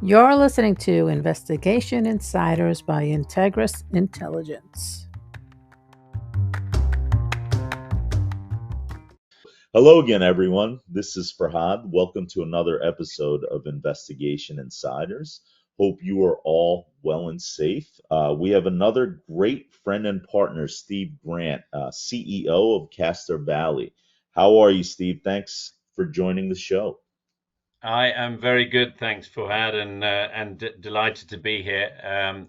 You're listening to Investigation Insiders by Integris Intelligence. Hello again, everyone. This is Forhad. Welcome to another episode of Investigation Insiders. Hope you are all well and safe. We have another great friend and partner, Steve Grant, CEO of Castor Valley. How are you, Steve? Thanks for joining the show. I am very good, thanks, Forhad, and delighted to be here.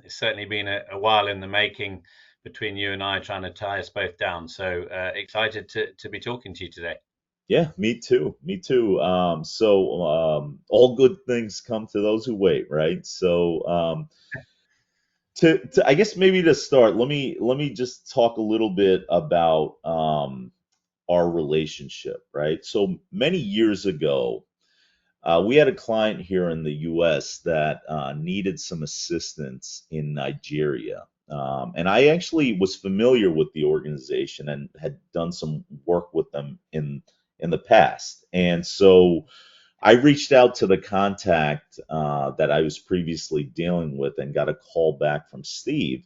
It's certainly been a while in the making between you and I trying to tie us both down. So excited to be talking to you today. Yeah, me too. Me too. All good things come to those who wait, right? To I guess maybe to start, let me just talk a little bit about our relationship, right? So many years ago, we had a client here in the U.S. that needed some assistance in Nigeria. And I actually was familiar with the organization and had done some work with them in the past. And so I reached out to the contact that I was previously dealing with and got a call back from Steve,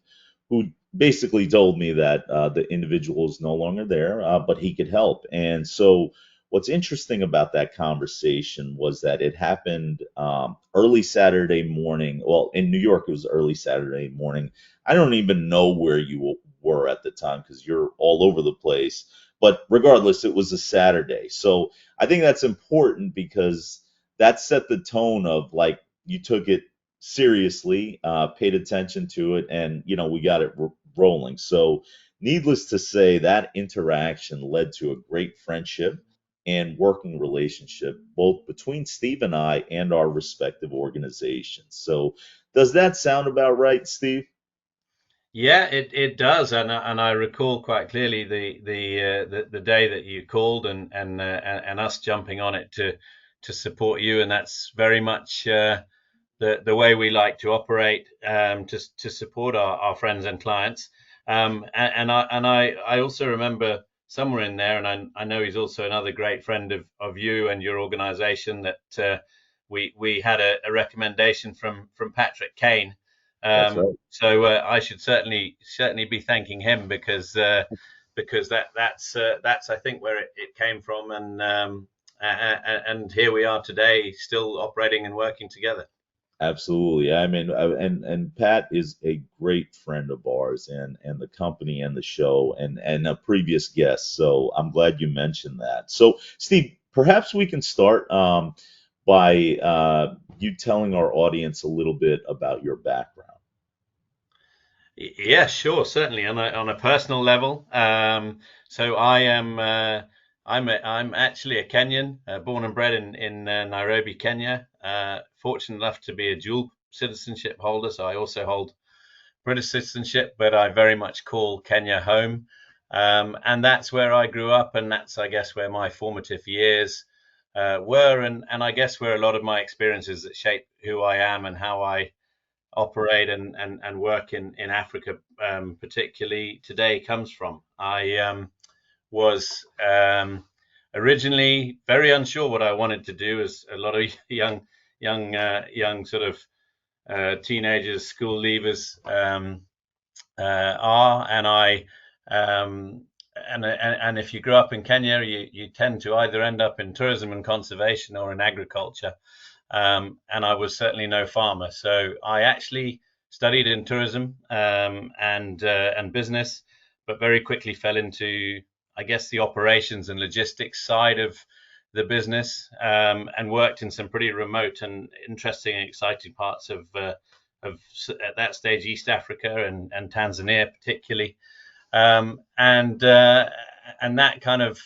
who basically told me that the individual is no longer there, but he could help. And so what's interesting about that conversation was that it happened early Saturday morning. Well, in New York, it was early Saturday morning. I don't even know where you were at the time because you're all over the place. But regardless, it was a Saturday. So I think that's important because that set the tone of like you took it seriously, paid attention to it, and we got it rolling. So, needless to say, that interaction led to a great friendship and working relationship both between Steve and I and our respective organizations. So, does that sound about right, Steve? Yeah, it does, and I recall quite clearly the day that you called and us jumping on it to support you, and that's very much the way we like to operate to support our friends and clients. I also remember somewhere in there, and I know he's also another great friend of you and your organization, that we had a recommendation from Patrick Kane. That's right. So I should certainly be thanking him because that's I think where it came from, and here we are today, still operating and working together. Absolutely. I mean, and Pat is a great friend of ours, and the company and the show, and a previous guest. So I'm glad you mentioned that. So, Steve, perhaps we can start by you telling our audience a little bit about your background. Yeah, sure, certainly on a personal level. So I'm actually a Kenyan, born and bred in Nairobi, Kenya. Fortunate enough to be a dual citizenship holder, so I also hold British citizenship, but I very much call Kenya home. And that's where I grew up, and that's, I guess, where my formative years were, and I guess where a lot of my experiences that shape who I am and how I operate and work in Africa, particularly today, comes from. I was originally very unsure what I wanted to do, as a lot of young sort of teenagers, school leavers are, and I and if you grow up in Kenya, you tend to either end up in tourism and conservation or in agriculture. And I was certainly no farmer, so I actually studied in tourism and business, but very quickly fell into, I guess, the operations and logistics side of the business, and worked in some pretty remote and interesting and exciting parts of at that stage East Africa and Tanzania particularly, and that kind of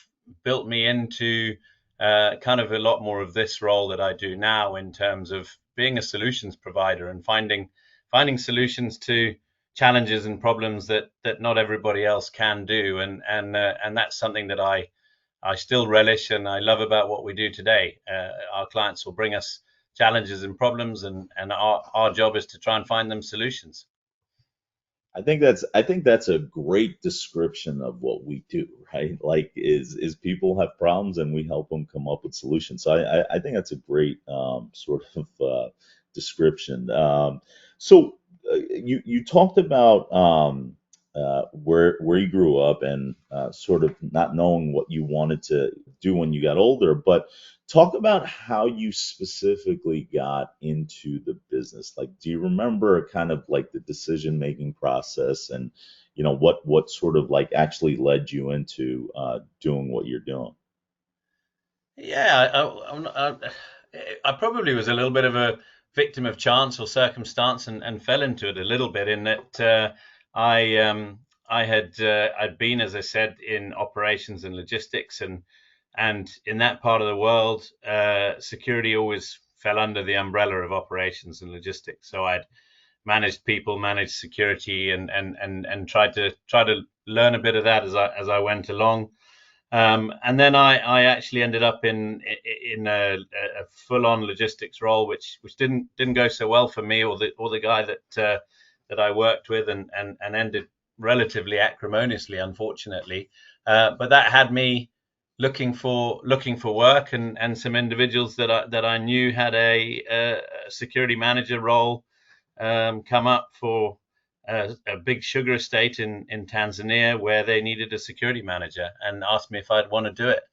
built me into kind of a lot more of this role that I do now, in terms of being a solutions provider and finding solutions to challenges and problems that not everybody else can do, and that's something that I still relish and I love about what we do today. Our clients will bring us challenges and problems, and our job is to try and find them solutions. I think that's a great description of what we do, right? Like is people have problems and we help them come up with solutions. So I think that's a great sort of description. So you talked about where you grew up and sort of not knowing what you wanted to do when you got older, but talk about how you specifically got into the business. Like, do you remember kind of like the decision making process, and what sort of like actually led you into doing what you're doing? Yeah, I probably was a little bit of a victim of chance or circumstance, and fell into it a little bit in that I had I'd been, as I said, in operations and logistics, and in that part of the world, security always fell under the umbrella of operations and logistics. So I'd managed people, managed security, and tried to learn a bit of that as I went along. And then I actually ended up in a full-on logistics role, which didn't go so well for me or the guy that I worked with, and ended relatively acrimoniously, unfortunately. But that had me looking for work, and some individuals that I knew had a security manager role come up for a big sugar estate in Tanzania, where they needed a security manager, and asked me if I'd want to do it.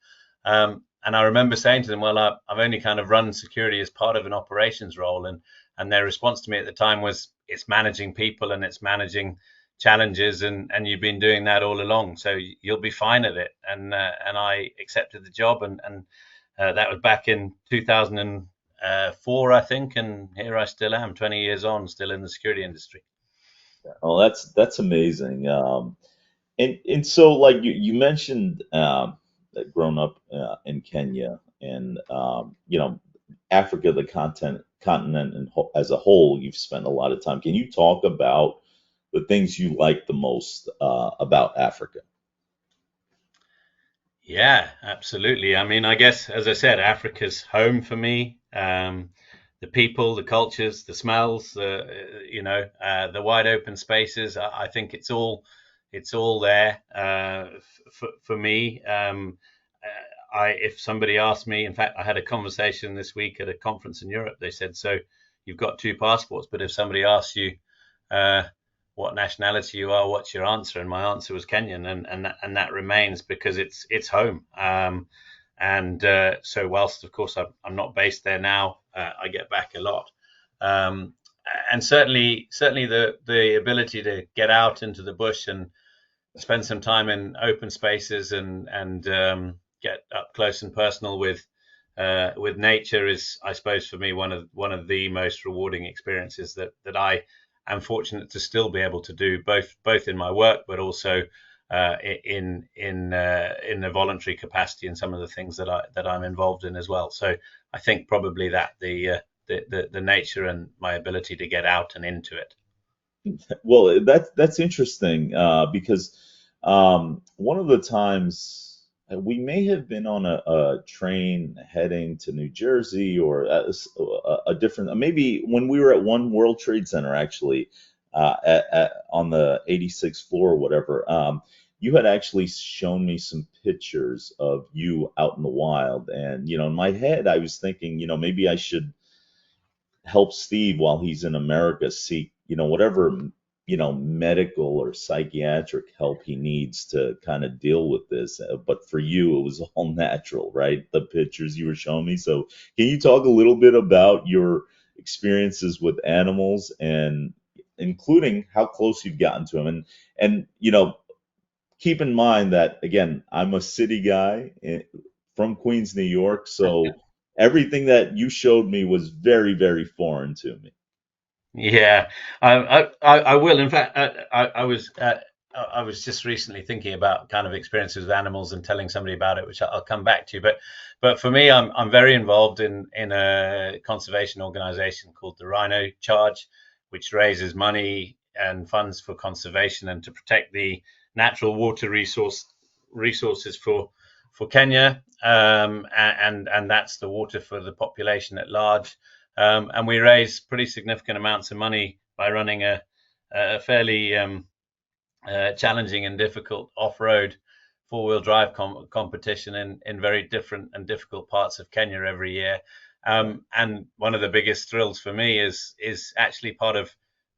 And I remember saying to them, well, I've only kind of run security as part of an operations role. And their response to me at the time was, it's managing people and it's managing challenges, and you've been doing that all along, so you'll be fine at it. And I accepted the job, and that was back in 2004, I think, and here I still am, 20 years on, still in the security industry. Oh, that's amazing. And so like you mentioned that grown up in Kenya and Africa, the continent and as a whole, you've spent a lot of time. Can you talk about the things you like the most about Africa? Yeah, absolutely. I mean, I guess, as I said, Africa's home for me. The people, the cultures, the smells, the wide open spaces. I think it's all there for me. If somebody asked me, in fact, I had a conversation this week at a conference in Europe. They said, "So you've got two passports, but if somebody asks you uh, what nationality you are, what's your answer?" And my answer was Kenyan, and that remains because it's home. And so, whilst of course I'm not based there now, I get back a lot. Um, and certainly the ability to get out into the bush and spend some time in open spaces, and get up close and personal with nature is, I suppose, for me, one of the most rewarding experiences that I am fortunate to still be able to do, both in my work, but also in a voluntary capacity in some of the things that I'm involved in as well. So I think probably that the nature and my ability to get out and into it. Well, that's interesting because one of the times we may have been on a train heading to New Jersey or a different, maybe when we were at One World Trade Center, actually, on the 86th floor or whatever. You had actually shown me some pictures of you out in the wild, and in my head, I was thinking, maybe I should help Steve while he's in America seek, whatever, medical or psychiatric help he needs to kind of deal with this. But for you, it was all natural, right? The pictures you were showing me. So can you talk a little bit about your experiences with animals, and including how close you've gotten to them? And keep in mind that, again, I'm a city guy from Queens, New York, so everything that you showed me was very, very foreign to me. Yeah, I will. In fact, I was just recently thinking about kind of experiences with animals and telling somebody about it, which I'll come back to. But for me, I'm very involved in a conservation organization called the Rhino Charge, which raises money and funds for conservation and to protect the natural water resources for Kenya, and that's the water for the population at large. And we raise pretty significant amounts of money by running a fairly challenging and difficult off-road four-wheel drive competition in very different and difficult parts of Kenya every year. And one of the biggest thrills for me is actually part of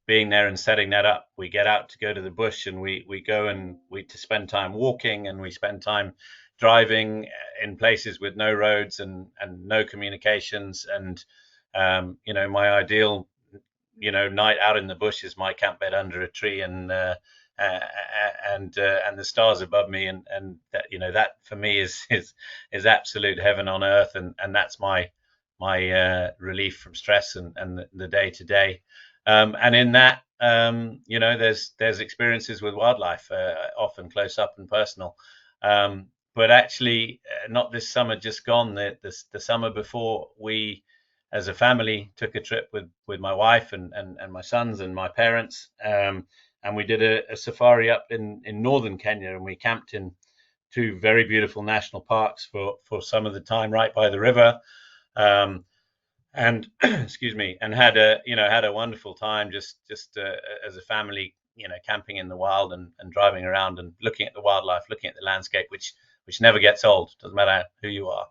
being there and setting that up. We get out to go to the bush, and we go and we to spend time walking, and we spend time driving in places with no roads and no communications. And my ideal night out in the bush is my camp bed under a tree, and the stars above me, and that that for me is absolute heaven on earth, and that's my relief from stress and the day to day. And in that, there's experiences with wildlife, often close up and personal. But actually, not this summer just gone. The summer before, we, as a family, took a trip with my wife and my sons and my parents, and we did a safari up in northern Kenya, and we camped in two very beautiful national parks for some of the time, right by the river. And excuse me, and had a wonderful time just as a family, camping in the wild and driving around and looking at the wildlife, looking at the landscape, which never gets old. Doesn't matter who you are.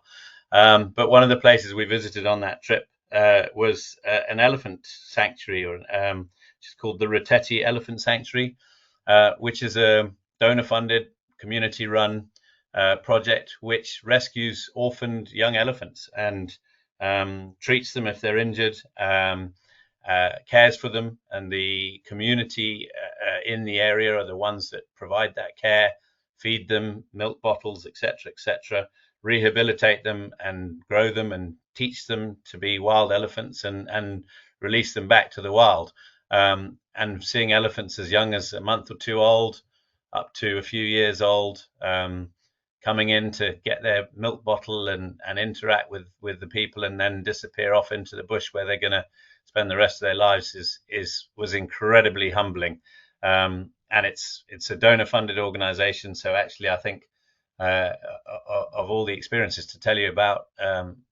But one of the places we visited on that trip was an elephant sanctuary, which is called the Roteti Elephant Sanctuary, which is a donor-funded, community-run project which rescues orphaned young elephants and treats them if they're injured, cares for them, and the community in the area are the ones that provide that care, feed them milk bottles, etc., rehabilitate them and grow them and teach them to be wild elephants and release them back to the wild. And seeing elephants as young as a month or two old, up to a few years old, coming in to get their milk bottle and interact with the people, and then disappear off into the bush where they're going to spend the rest of their lives was incredibly humbling. And it's a donor funded organization, so actually I think of all the experiences to tell you about,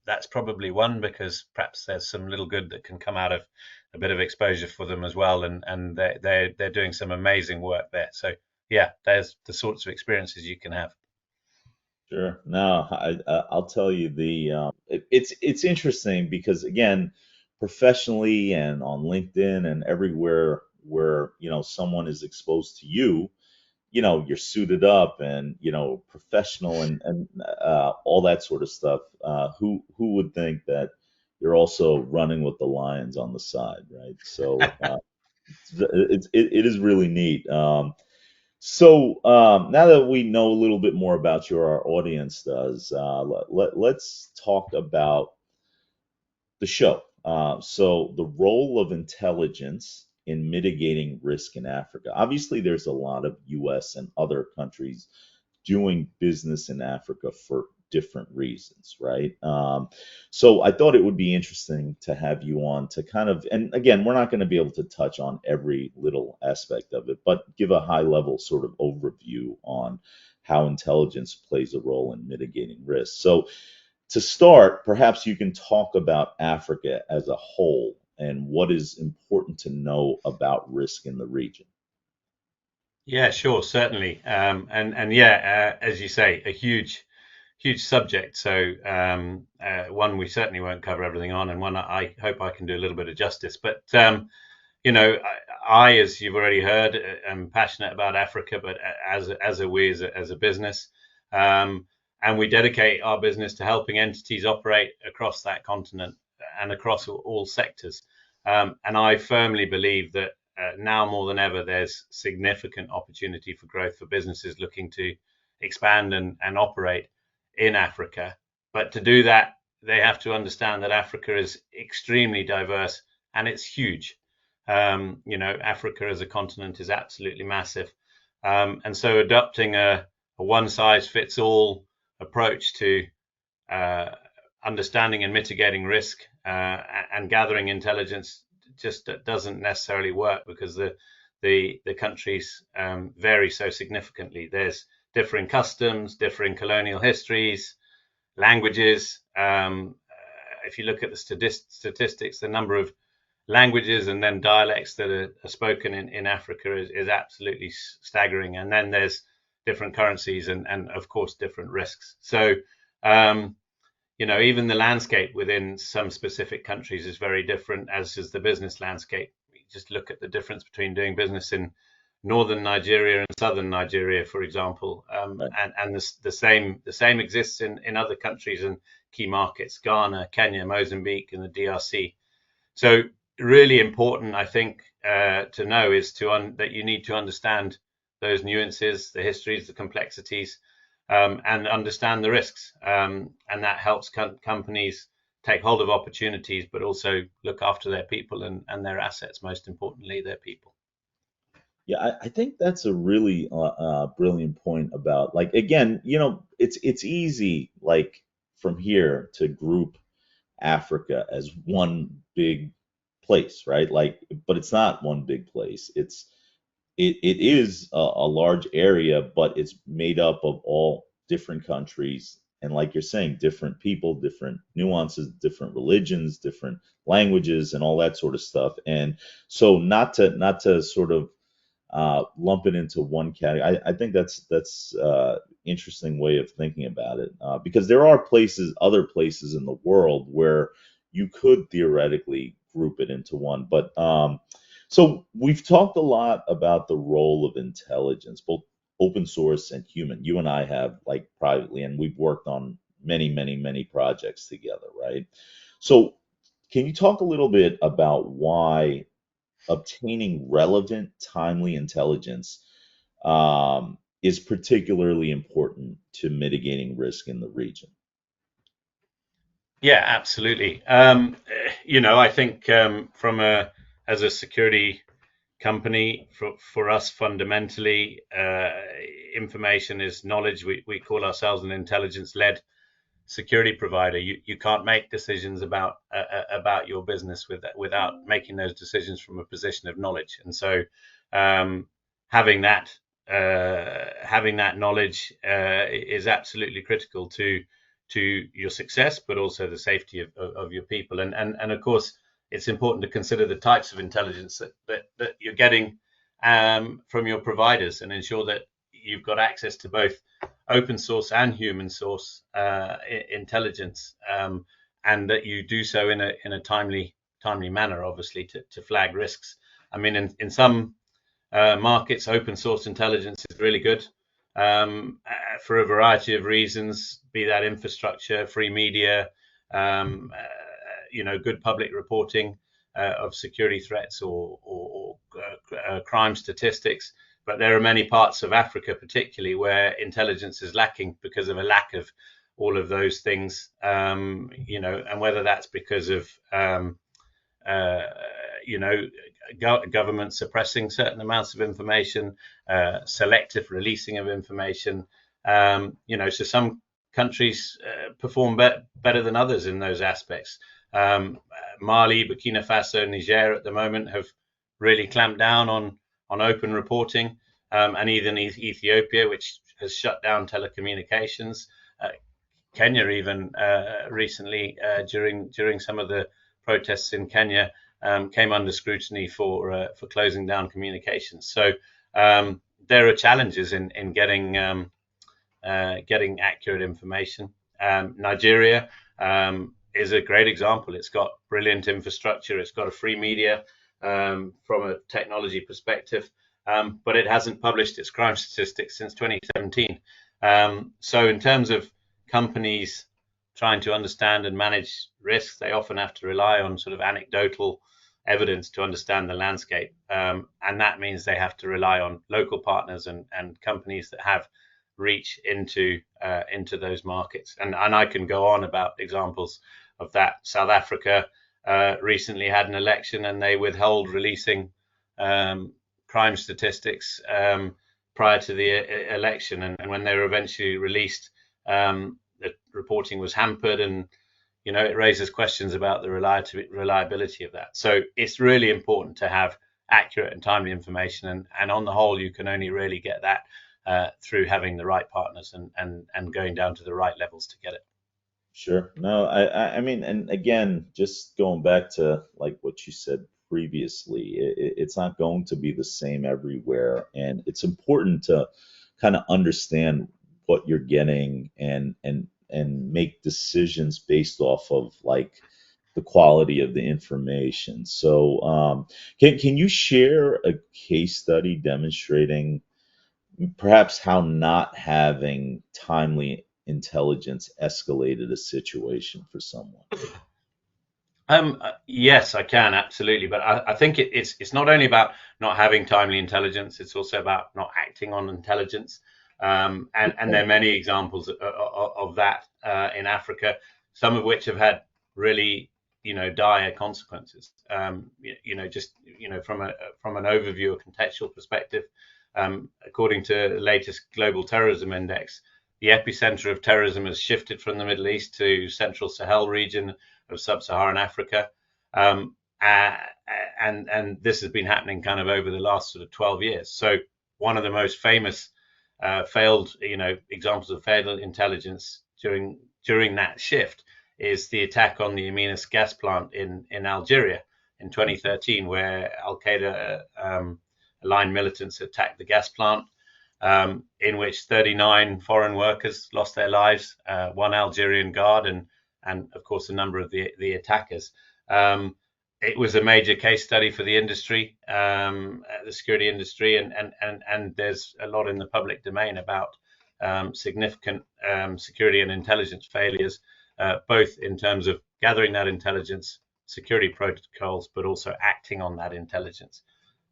that's probably one, because perhaps there's some little good that can come out of a bit of exposure for them as well, and they're doing some amazing work there. So yeah, there's the sorts of experiences you can have. Sure. No, I'll tell you it's interesting because, again, professionally and on LinkedIn and everywhere where someone is exposed to you, you're suited up and professional and all that sort of stuff. Who would think that you're also running with the lions on the side, right? So it is really neat. So now that we know a little bit more about you, or our audience does, let's talk about the show. So the role of intelligence in mitigating risk in Africa. Obviously, there's a lot of U.S. and other countries doing business in Africa for different reasons, right? So I thought it would be interesting to have you on to kind of, and again, we're not going to be able to touch on every little aspect of it, but give a high level sort of overview on how intelligence plays a role in mitigating risk. So to start, perhaps you can talk about Africa as a whole and what is important to know about risk in the region. Yeah, sure, certainly. And yeah, as you say, a huge subject. So one we certainly won't cover everything on, and one I hope I can do a little bit of justice. But I, as you've already heard, am passionate about Africa, but as a business, and we dedicate our business to helping entities operate across that continent and across all sectors. And I firmly believe that now more than ever, there's significant opportunity for growth for businesses looking to expand and operate in Africa. But to do that, they have to understand that Africa is extremely diverse and it's huge. Africa as a continent is absolutely massive. And so adopting a one size fits all approach to understanding and mitigating risk and gathering intelligence just doesn't necessarily work, because the countries vary so significantly. There's differing customs, differing colonial histories, languages. If you look at the statistics, the number of languages and then dialects that are spoken in Africa is absolutely staggering. And then there's different currencies and of course different risks. So even the landscape within some specific countries is very different, as is the business landscape. You just look at the difference between doing business in northern Nigeria and southern Nigeria, for example, Right. and the same exists in other countries and key markets: Ghana, Kenya, Mozambique, and the DRC. So really important, I think, to know is that you need to understand those nuances, the histories, the complexities, and understand the risks. And that helps companies take hold of opportunities, but also look after their people and their assets, most importantly, their people. Yeah, I think that's a really brilliant point about, like, again, it's easy, like, from here to group Africa as one big place, right? Like, but it's not one big place. It is a large area, but it's made up of all different countries, and, like you're saying, different people, different nuances, different religions, different languages, and all that sort of stuff. And so, not to sort of lump it into one category. I think that's interesting way of thinking about it, because there are other places in the world where you could theoretically group it into one. But so we've talked a lot about the role of intelligence, both open source and human. You and I have, like, privately, and we've worked on many, many, many projects together, right? So can you talk a little bit about why obtaining relevant, timely intelligence is particularly important to mitigating risk in the region? Yeah, absolutely. I think as a security company, for us, fundamentally, information is knowledge. We call ourselves an intelligence-led security provider. You can't make decisions about your business without making those decisions from a position of knowledge. And so, having that knowledge is absolutely critical to your success, but also the safety of your people. And of course, it's important to consider the types of intelligence that you're getting from your providers, and ensure that you've got access to both open source and human source intelligence, and that you do so in a timely manner, obviously, to flag risks. I mean, in some markets, open source intelligence is really good, for a variety of reasons, be that infrastructure, free media, good public reporting of security threats or crime statistics. But there are many parts of Africa, particularly, where intelligence is lacking because of a lack of all of those things, and whether that's because of government suppressing certain amounts of information, selective releasing of information. So some countries perform better than others in those aspects. Mali, Burkina Faso, Niger at the moment have really clamped down on open reporting, and even Ethiopia, which has shut down telecommunications. Kenya even recently, during some of the protests in Kenya, came under scrutiny for closing down communications. So there are challenges in getting accurate information. Nigeria is a great example. It's got brilliant infrastructure. It's got a free media from a technology perspective, but it hasn't published its crime statistics since 2017. So in terms of companies trying to understand and manage risks, they often have to rely on sort of anecdotal evidence to understand the landscape. And that means they have to rely on local partners and companies that have reach into those markets. And I can go on about examples of that. South Africa recently had an election, and they withheld releasing crime statistics prior to the election. And when they were eventually released, the reporting was hampered, and it raises questions about the reliability of that. So it's really important to have accurate and timely information. And on the whole, you can only really get that through having the right partners and going down to the right levels to get it. Sure. No, I mean, and again, just going back to, like, what you said previously, it's not going to be the same everywhere, and it's important to kind of understand what you're getting, and and make decisions based off of like the quality of the information. So can you share a case study demonstrating perhaps how not having timely intelligence escalated a situation for someone? Yes, I can absolutely, but I think it's not only about not having timely intelligence; it's also about not acting on intelligence. And there are many examples of that in Africa, some of which have had really dire consequences. Just from an overview, a contextual perspective, according to the latest Global Terrorism Index, the epicenter of terrorism has shifted from the Middle East to Central Sahel region of sub-Saharan Africa. And this has been happening kind of over the last sort of 12 years. So one of the most famous failed, examples of failed intelligence during that shift is the attack on the Aminas gas plant in Algeria in 2013, where Al Qaeda aligned militants attacked the gas plant, in which 39 foreign workers lost their lives, one Algerian guard, and of course a number of the attackers. It was a major case study for the industry, the security industry, and there's a lot in the public domain about significant security and intelligence failures, both in terms of gathering that intelligence, security protocols, but also acting on that intelligence.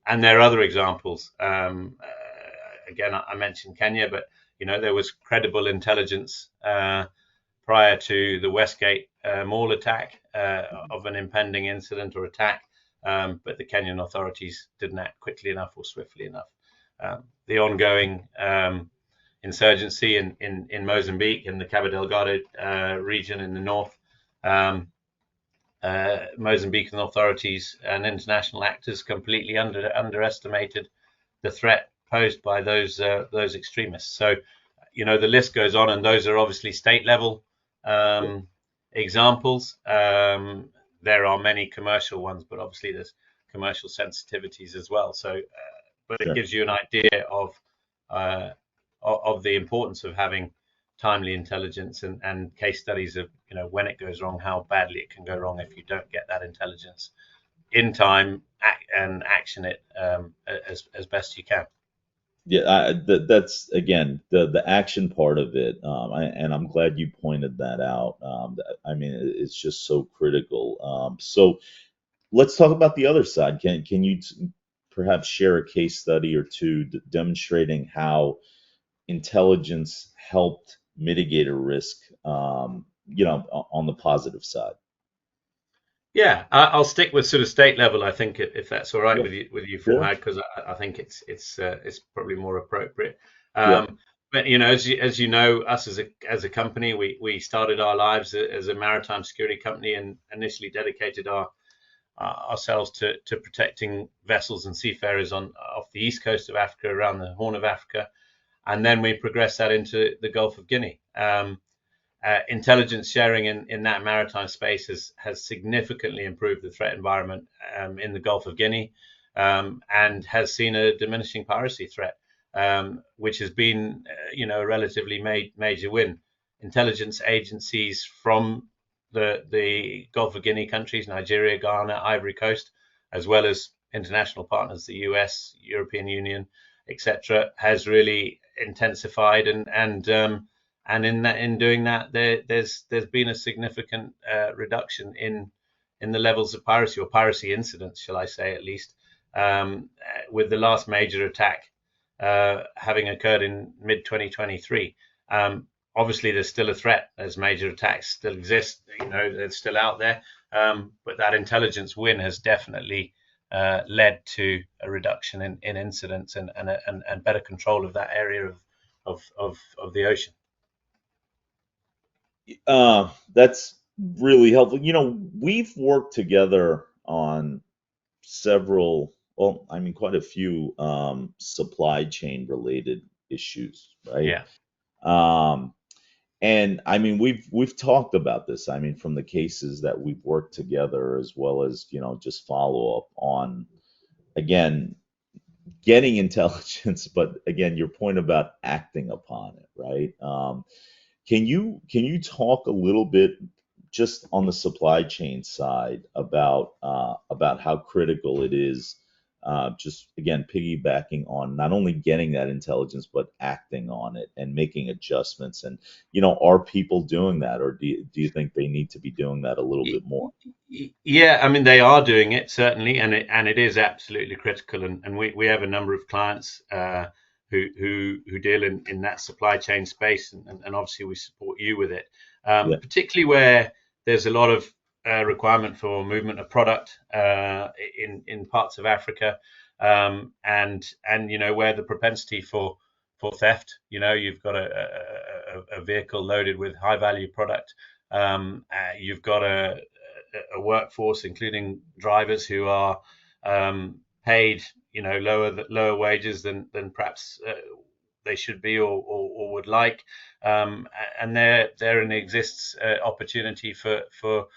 And there are other examples. Again, I mentioned Kenya, but there was credible intelligence prior to the Westgate mall attack of an impending incident or attack, but the Kenyan authorities didn't act quickly enough or swiftly enough. The ongoing insurgency in Mozambique, in the Cabo Delgado region in the north, Mozambican authorities and international actors completely underestimated the threat posed by those extremists. So, the list goes on, and those are obviously state level examples. There are many commercial ones, but obviously there's commercial sensitivities as well. So, but it gives you an idea of the importance of having timely intelligence and case studies of when it goes wrong, how badly it can go wrong if you don't get that intelligence in time and action it as best you can. Yeah, that's again the action part of it, and I'm glad you pointed that out. I mean, it's just so critical. So let's talk about the other side. Can you perhaps share a case study or two demonstrating how intelligence helped mitigate a risk, on the positive side? Yeah, I'll stick with sort of state level. I think if that's all right Yeah. with you, Sure. Forhad, because I think it's probably more appropriate. Yeah. But as you know, us as a company, we started our lives as a maritime security company and initially dedicated ourselves to protecting vessels and seafarers off the east coast of Africa, around the Horn of Africa, and then we progressed that into the Gulf of Guinea. Intelligence sharing in that maritime space has significantly improved the threat environment in the Gulf of Guinea, and has seen a diminishing piracy threat, which has been a relatively major win. Intelligence agencies from the Gulf of Guinea countries, Nigeria, Ghana, Ivory Coast, as well as international partners, the US, European Union, etc., has really intensified and in doing that, there's been a significant reduction in the levels of piracy, or piracy incidents, shall I say, at least, with the last major attack having occurred in mid 2023. Obviously, there's still a threat. There's major attacks still exist. They're still out there, but that intelligence win has definitely led to a reduction in incidents and better control of that area of the ocean. That's really helpful. We've worked together on several, well, I mean, quite a few supply chain related issues, right? Yeah. And I mean, we've talked about this. I mean, from the cases that we've worked together, as well as just follow up on, again, getting intelligence, but again, your point about acting upon it, right? Can you talk a little bit just on the supply chain side about how critical it is, just again piggybacking on not only getting that intelligence but acting on it and making adjustments, and are people doing that, or do you think they need to be doing that a little bit more? Yeah, I mean they are doing it certainly, and it is absolutely critical. And we have a number of clients who deal in that supply chain space, and obviously we support you with it, Yeah, particularly where there's a lot of requirement for movement of product in parts of Africa, and where the propensity for theft. You've got a vehicle loaded with high value product. You've got a workforce, including drivers, who are paid, lower wages than perhaps they should be or would like, and therein exists opportunity for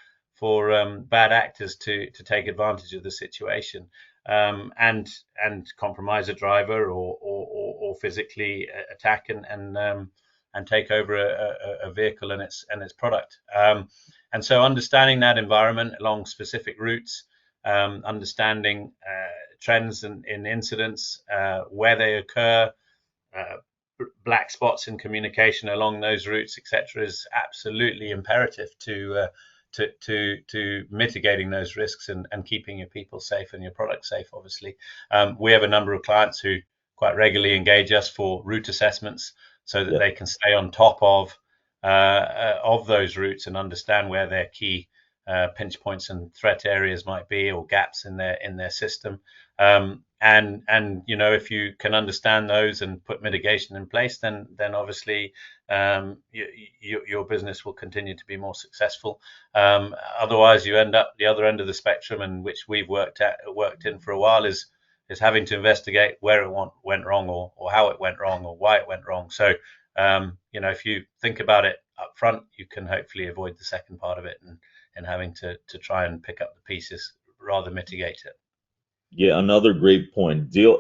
bad actors to take advantage of the situation, and compromise a driver or physically attack and take over a vehicle and its product. And so understanding that environment along specific routes, understanding trends in incidents, where they occur, uh, black spots in communication along those routes, etc., is absolutely imperative to mitigating those risks and keeping your people safe and your product safe. Obviously, we have a number of clients who quite regularly engage us for route assessments so that yeah, they can stay on top of those routes and understand where their key pinch points and threat areas might be, or gaps in their system. And if you can understand those and put mitigation in place, then obviously your business will continue to be more successful. Otherwise, you end up the other end of the spectrum, and which we've worked in for a while, is having to investigate where it went wrong, or how it went wrong, or why it went wrong. So if you think about it up front, you can hopefully avoid the second part of it, and having to try and pick up the pieces, rather mitigate it. yeah. Another great point. Deal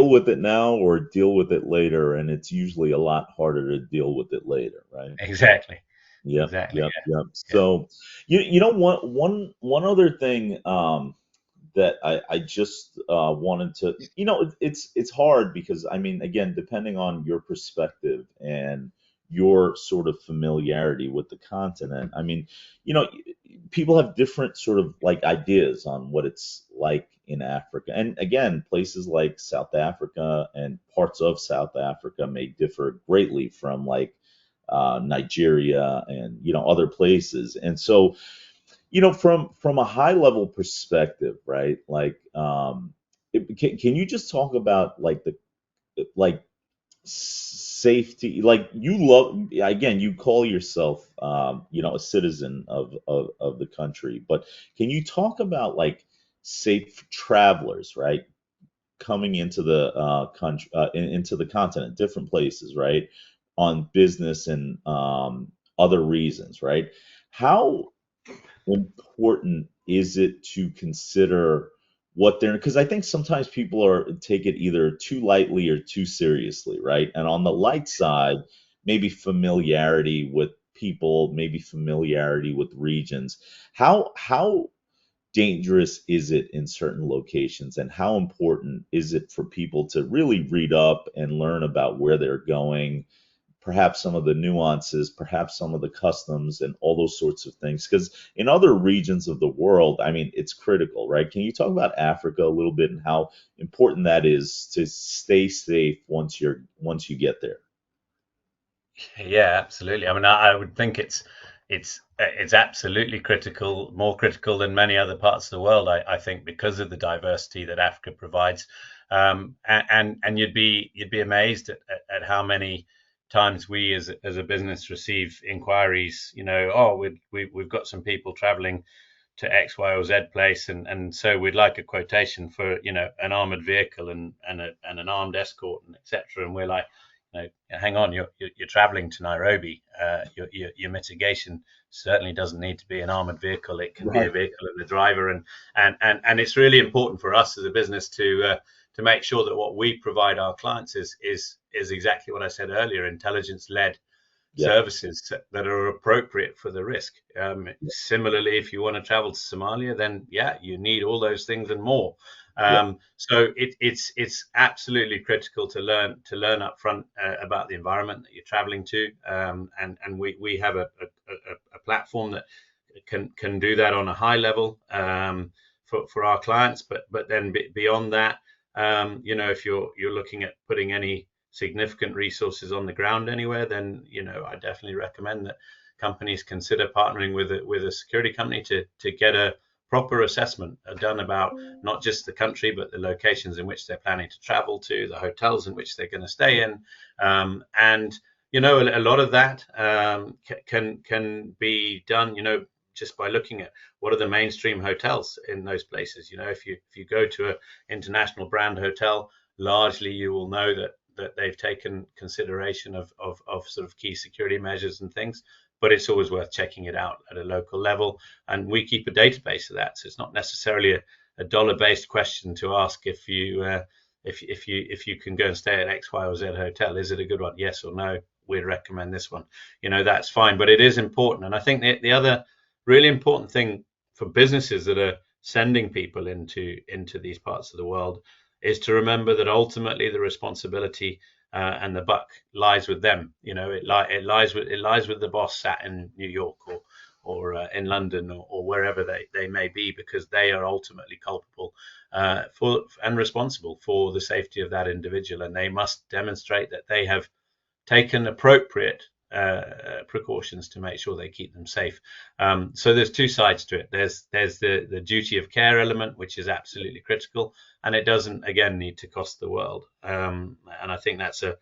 with it now or deal with it later, and it's usually a lot harder to deal with it later, right? Exactly. Yep, Exactly. yep, yep. Yeah. So, one other thing, that I just wanted to, it's hard because, I mean, again, depending on your perspective and your sort of familiarity with the continent, I mean, you know, people have different sort of like ideas on what it's like in Africa. And again, places like South Africa and parts of South Africa may differ greatly from like Nigeria and other places. And so, from a high level perspective, right? Like, can you just talk about like the like safety? Like, you love, again, you call yourself a citizen of the country, but can you talk about like safe travelers, right? Coming into the country, into the continent, different places, right? On business and other reasons, right? How important is it to consider what they're, because I think sometimes people take it either too lightly or too seriously, right? And on the light side, maybe familiarity with people, maybe familiarity with regions. How dangerous is it in certain locations, and how important is it for people to really read up and learn about where they're going, perhaps some of the nuances, perhaps some of the customs and all those sorts of things? Because in other regions of the world, I mean, it's critical, right? Can you talk about Africa a little bit and how important that is to stay safe once you get there? Yeah, absolutely. I mean, I would think it's absolutely critical, more critical than many other parts of the world. I think because of the diversity that Africa provides, and you'd be amazed at how many times we as a business receive inquiries. Oh, we've got some people traveling to X, Y, or Z place, and so we'd like a quotation for an armored vehicle and an armed escort and etc. And we're like, hang on, you're traveling to Nairobi. Your mitigation certainly doesn't need to be an armored vehicle. It can be a Right. vehicle and the driver, and it's really important for us as a business to make sure that what we provide our clients is exactly what I said earlier: intelligence led Yeah. services that are appropriate for the risk. Similarly, if you want to travel to Somalia, then yeah, you need all those things and more. So it's absolutely critical to learn up front about the environment that you're traveling to, and we have a platform that can do that on a high level for our clients, but then beyond that, if you're looking at putting any significant resources on the ground anywhere, then I definitely recommend that companies consider partnering with a security company to get a proper assessment done about not just the country but the locations in which they're planning to travel to, the hotels in which they're going to stay in, and a lot of that can be done just by looking at what are the mainstream hotels in those places. If you go to an international brand hotel, largely you will know that they've taken consideration of sort of key security measures and things, but it's always worth checking it out at a local level. And we keep a database of that, so it's not necessarily a dollar-based question to ask if you can go and stay at X, Y, or Z hotel. Is it a good one? Yes or no? We'd recommend this one. That's fine, but it is important. And I think the other really important thing for businesses that are sending people into these parts of the world is to remember that ultimately the responsibility and the buck lies with them. It lies with the boss sat in New York or in London or wherever they may be, because they are ultimately culpable for and responsible for the safety of that individual, and they must demonstrate that they have taken appropriate precautions to make sure they keep them safe. So there's two sides to it. There's the duty of care element, which is absolutely critical, and it doesn't again need to cost the world. And I think that's a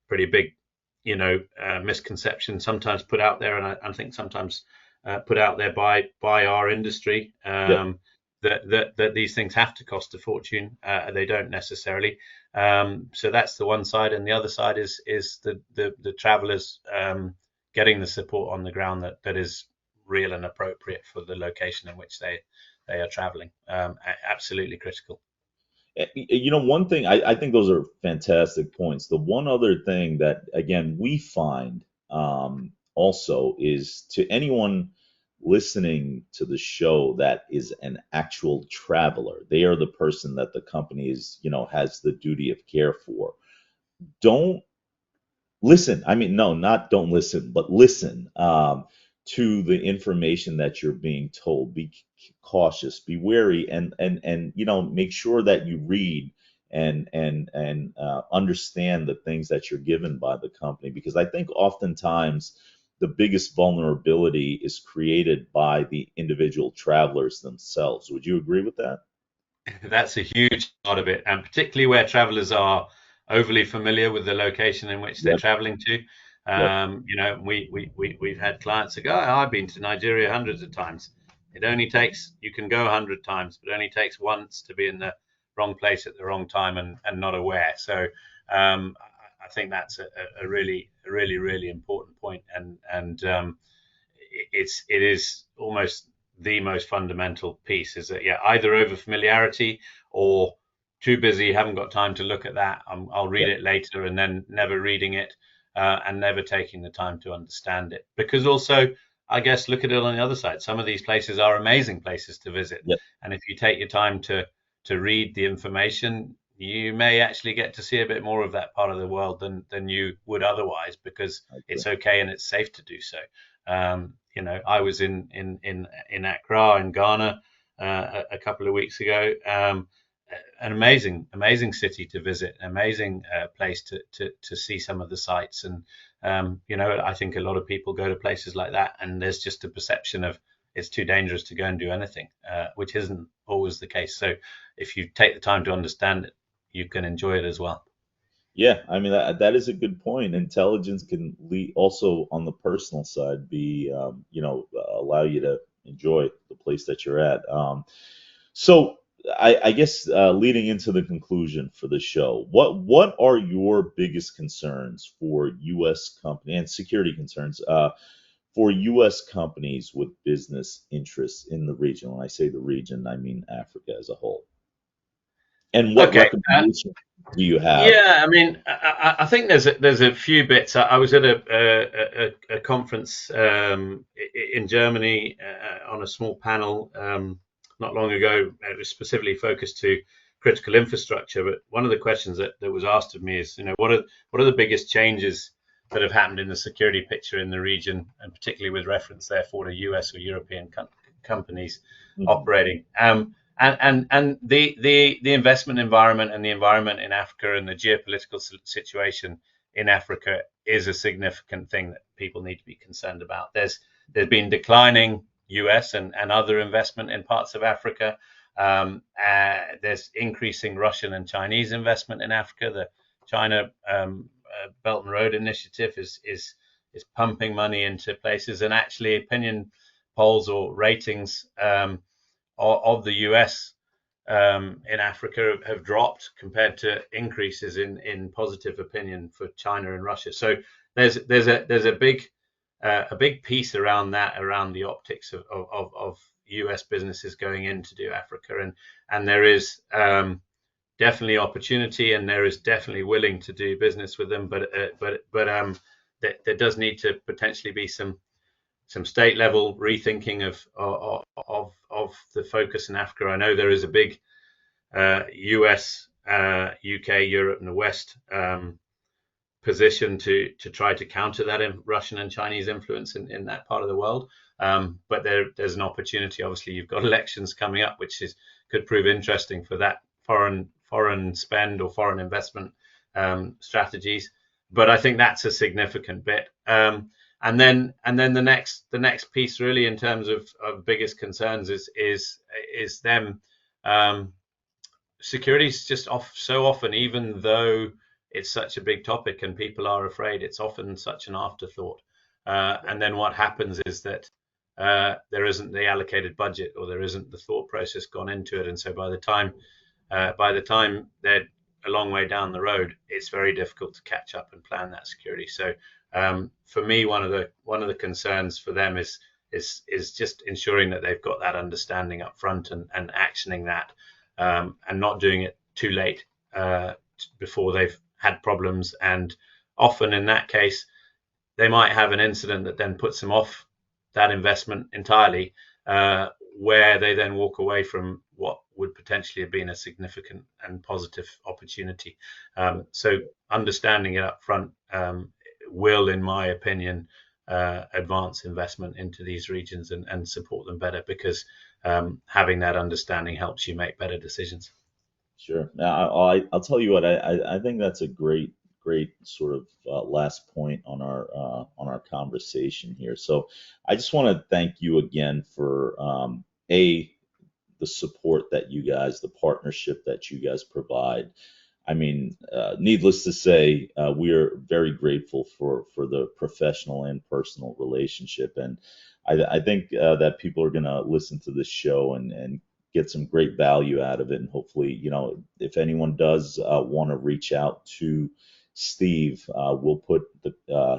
pretty big misconception sometimes put out there, and I think sometimes put out there by our industry, that these things have to cost a fortune. They don't necessarily. So that's the one side, and the other side is the travelers getting the support on the ground that is real and appropriate for the location in which they are traveling. Absolutely critical. One thing, I think those are fantastic points. The one other thing that, again, we find also is, to anyone listening to the show that is an actual traveler, they are the person that the company is, has the duty of care for. Don't listen. I mean, no, not don't listen, but listen to the information that you're being told. Be cautious, be wary, and make sure that you read and understand the things that you're given by the company, because I think oftentimes the biggest vulnerability is created by the individual travelers themselves. Would you agree with that? That's a huge part of it, and particularly where travelers are overly familiar with the location in which they're Yep. traveling to. Yep. We've had clients that go, "Oh, I've been to Nigeria hundreds of times." You can go 100 times, but it only takes once to be in the wrong place at the wrong time and not aware. So I think that's a really important point, and it is almost the most fundamental piece, is that either over familiarity or too busy, haven't got time to look at that. I'll read it later, and then never reading it and never taking the time to understand it. Because also, I guess, look at it on the other side. Some of these places are amazing places to visit, Yep. and if you take your time to read the information, you may actually get to see a bit more of that part of the world than you would otherwise, because it's okay and it's safe to do so. I was in Accra in Ghana a couple of weeks ago. An amazing city to visit, an amazing place to see some of the sights. And I think a lot of people go to places like that, and there's just a perception of it's too dangerous to go and do anything, which isn't always the case. So if you take the time to understand it, you can enjoy it as well. Yeah, I mean, that is a good point. Intelligence can lead also on the personal side, be allow you to enjoy the place that you're at. So I guess leading into the conclusion for the show, what are your biggest concerns for U.S. company and security concerns for U.S. companies with business interests in the region? When I say the region, I mean Africa as a whole. And what Okay. recommendations do you have? Yeah, I mean, I think there's a few bits. I was at a conference in Germany on a small panel not long ago. It was specifically focused to critical infrastructure. But one of the questions that was asked of me is, what are the biggest changes that have happened in the security picture in the region, and particularly with reference, therefore, to US or European companies operating. And the investment environment and the environment in Africa and the geopolitical situation in Africa is a significant thing that people need to be concerned about. There's been declining US and other investment in parts of Africa. There's increasing Russian and Chinese investment in Africa. The China Belt and Road Initiative is pumping money into places, and actually opinion polls or ratings of the US in Africa have dropped compared to increases in positive opinion for China and Russia. So there's a big piece around that, around the optics of US businesses going in to do Africa, and there is definitely opportunity, and there is definitely willing to do business with them, but there does need to potentially be some state level rethinking of the focus in Africa. I know there is a big US, UK, Europe, and the West position to try to counter that in Russian and Chinese influence in that part of the world. But there's an opportunity. Obviously, you've got elections coming up, which could prove interesting for that foreign spend or foreign investment strategies. But I think that's a significant bit. And then the next piece, really, in terms of biggest concerns, is them. Security is just so often, even though it's such a big topic and people are afraid, it's often such an afterthought. And then what happens is that there isn't the allocated budget, or there isn't the thought process gone into it, and so by the time they're a long way down the road, it's very difficult to catch up and plan that security. So for me, one of the concerns for them is just ensuring that they've got that understanding up front and actioning that, and not doing it too late before they've had problems. And often in that case, they might have an incident that then puts them off that investment entirely, where they then walk away from what would potentially have been a significant and positive opportunity. So understanding it up front will, in my opinion, advance investment into these regions and support them better, because having that understanding helps you make better decisions. Sure. Now, I'll tell you what, I think that's a great sort of last point on our conversation here. So I just want to thank you again for the support that you guys, the partnership that you guys provide. I mean, needless to say, we are very grateful for the professional and personal relationship, and I think that people are going to listen to this show and get some great value out of it. And hopefully, if anyone does want to reach out to Steve, we'll put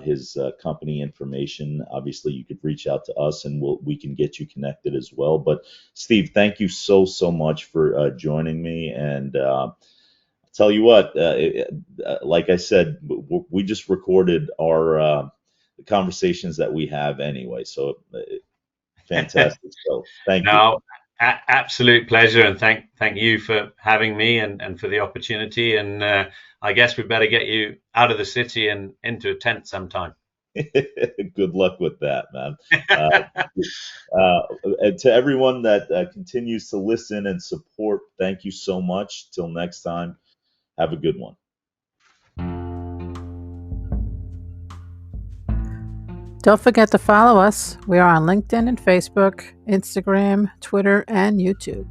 his company information. Obviously, you could reach out to us, and we can get you connected as well. But Steve, thank you so much for joining me. And tell you what, like I said, we just recorded our the conversations that we have anyway. So fantastic. So thank you. Absolute pleasure, and thank you for having me and for the opportunity. And I guess we better get you out of the city and into a tent sometime. Good luck with that, man. And to everyone that continues to listen and support, thank you so much. Till next time, have a good one. Don't forget to follow us. We are on LinkedIn and Facebook, Instagram, Twitter, and YouTube.